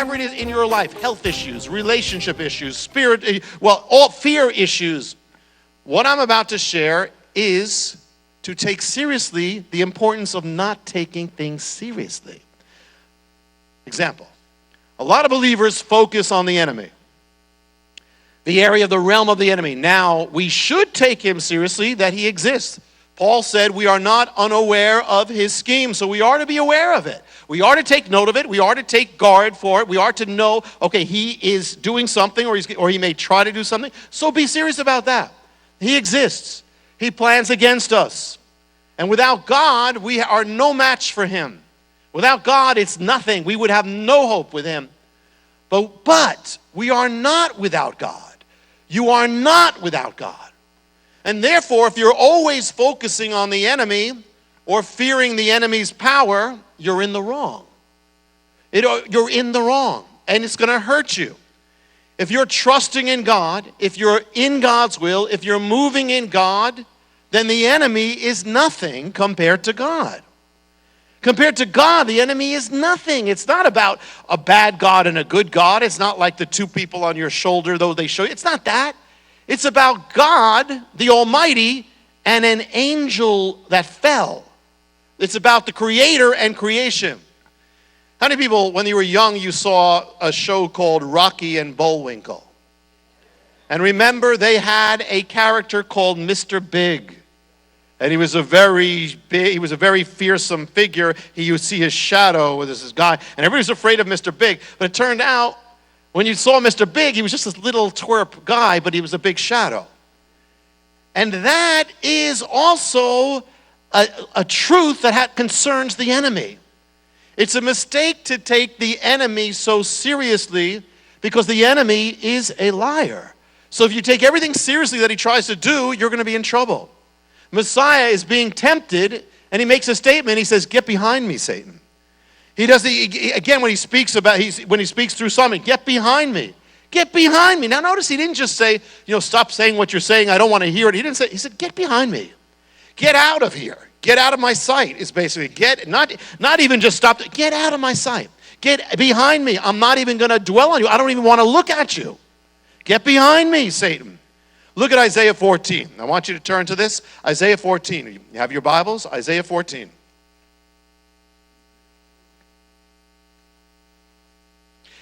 whatever it is in your life, health issues, relationship issues, all fear issues, what I'm about to share is to take seriously the importance of not taking things seriously. Example, a lot of believers focus on the enemy, the area of the realm of the enemy. Now, we should take him seriously that he exists. Paul said we are not unaware of his scheme, so we are to be aware of it. We are to take note of it. We are to take guard for it. We are to know, okay, he is doing something or he may try to do something. So be serious about that. He exists. He plans against us. And without God, we are no match for him. Without God, it's nothing. We would have no hope with him. But we are not without God. You are not without God. And therefore, if you're always focusing on the enemy or fearing the enemy's power, you're in the wrong. You're in the wrong, and it's going to hurt you. If you're trusting in God, if you're in God's will, if you're moving in God, then the enemy is nothing compared to God. Compared to God, the enemy is nothing. It's not about a bad God and a good God. It's not like the two people on your shoulder, though they show you. It's not that. It's about God, the Almighty, and an angel that fell. It's about the Creator and creation. How many people, when you were young, you saw a show called Rocky and Bullwinkle? And remember, they had a character called Mr. Big. And he was a very fearsome figure. You would see his shadow, this guy, and everybody was afraid of Mr. Big. But it turned out, when you saw Mr. Big, he was just this little twerp guy, but he was a big shadow. And that is also a truth that concerns the enemy. It's a mistake to take the enemy so seriously because the enemy is a liar. So if you take everything seriously that he tries to do, you're going to be in trouble. Messiah is being tempted, and he makes a statement. He says, "Get behind me, Satan." He does again when he speaks through something. Get behind me. Get behind me. Now notice he didn't just say, stop saying what you're saying. I don't want to hear it. He didn't say. He said, get behind me. Get out of here. Get out of my sight. Is basically not even just stop. Get out of my sight. Get behind me. I'm not even going to dwell on you. I don't even want to look at you. Get behind me, Satan. Look at Isaiah 14. I want you to turn to this. Isaiah 14. You have your Bibles? Isaiah 14.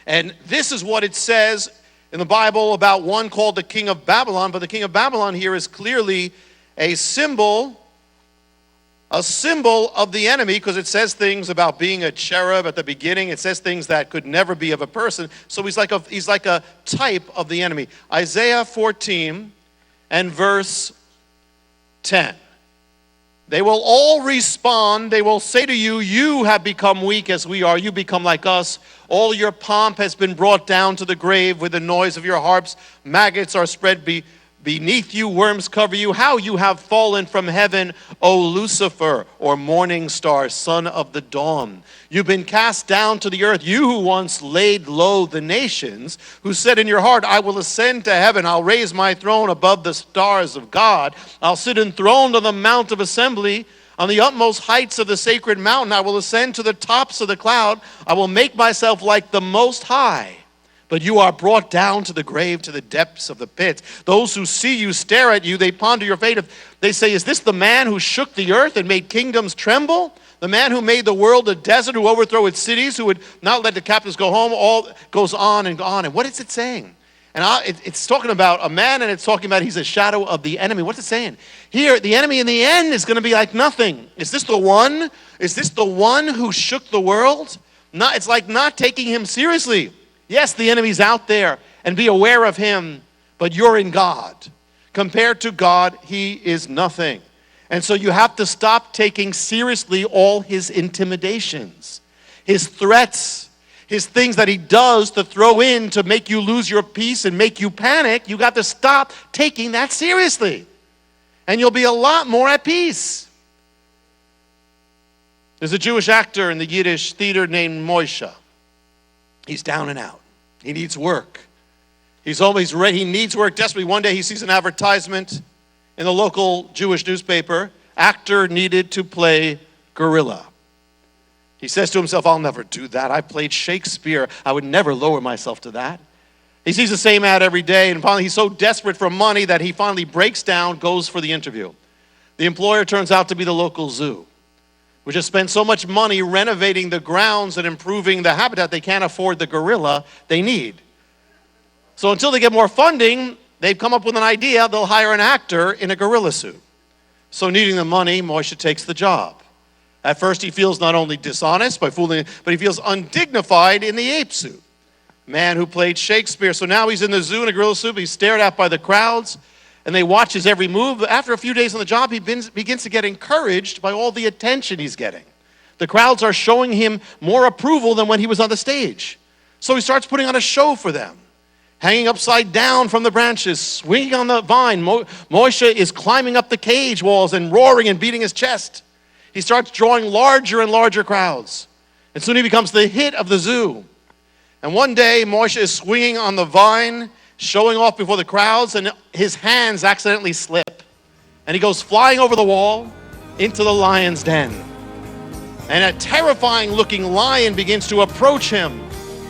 And this is what it says in the Bible about one called the king of Babylon. But the king of Babylon here is clearly a symbol of the enemy, because it says things about being a cherub at the beginning. It says things that could never be of a person. So he's like a type of the enemy. Isaiah 14 and verse 10. They will all respond. They will say to you, you have become weak as we are. You become like us. All your pomp has been brought down to the grave with the noise of your harps. Maggots are spread beneath you. Worms cover you. How you have fallen from heaven, O Lucifer, or morning star, son of the dawn. You've been cast down to the earth. You who once laid low the nations, who said in your heart, I will ascend to heaven. I'll raise my throne above the stars of God. I'll sit enthroned on the mount of assembly. On the utmost heights of the sacred mountain, I will ascend to the tops of the cloud. I will make myself like the Most High. But you are brought down to the grave, to the depths of the pit. Those who see you stare at you. They ponder your fate. They say, is this the man who shook the earth and made kingdoms tremble? The man who made the world a desert, who overthrew its cities, who would not let the captives go home? All goes on and on. And what is it saying? And it's talking about a man, and it's talking about he's a shadow of the enemy. What's it saying? Here, the enemy in the end is going to be like nothing. Is this the one? Is this the one who shook the world? It's like not taking him seriously. Yes, the enemy's out there, and be aware of him, but you're in God. Compared to God, he is nothing. And so you have to stop taking seriously all his intimidations, his threats, his things that he does to throw in to make you lose your peace and make you panic. You got to stop taking that seriously, and you'll be a lot more at peace. There's a Jewish actor in the Yiddish theater named Moshe. He's down and out. He needs work. He's always ready. He needs work desperately. One day he sees an advertisement in the local Jewish newspaper. Actor needed to play gorilla. He says to himself, I'll never do that. I played Shakespeare. I would never lower myself to that. He sees the same ad every day, and finally he's so desperate for money that he finally breaks down, goes for the interview. The employer turns out to be the local zoo, which has spent so much money renovating the grounds and improving the habitat they can't afford the gorilla they need. So until they get more funding, they've come up with an idea. They'll hire an actor in a gorilla suit. So needing the money, Moshe takes the job. At first he feels not only dishonest by fooling, but he feels undignified in the ape suit. Man who played Shakespeare. So now he's in the zoo in a gorilla suit. He's stared at by the crowds, and they watch his every move. But after a few days on the job, he begins to get encouraged by all the attention he's getting. The crowds are showing him more approval than when he was on the stage. So he starts putting on a show for them. Hanging upside down from the branches, swinging on the vine. Moshe is climbing up the cage walls and roaring and beating his chest. He starts drawing larger and larger crowds. And soon he becomes the hit of the zoo. And one day, Moshe is swinging on the vine, showing off before the crowds, and his hands accidentally slip. And he goes flying over the wall into the lion's den. And a terrifying-looking lion begins to approach him.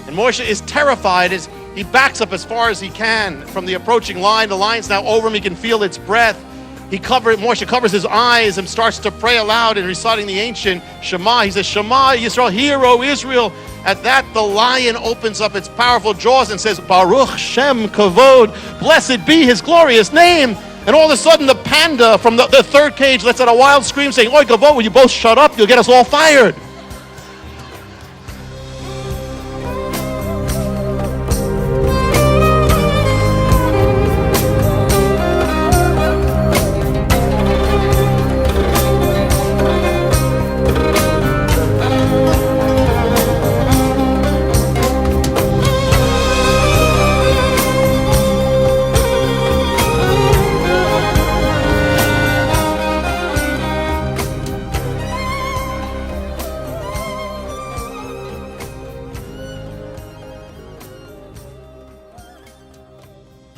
And Moshe is terrified as he backs up as far as he can from the approaching lion. The lion's now over him. He can feel its breath. Moshe covers his eyes and starts to pray aloud and reciting the ancient Shema. He says, Shema Yisrael, hear, O Israel. At that, the lion opens up its powerful jaws and says, Baruch Shem Kavod, blessed be his glorious name. And all of a sudden, the panda from the third cage lets out a wild scream saying, Oi, Kavod, will you both shut up? You'll get us all fired.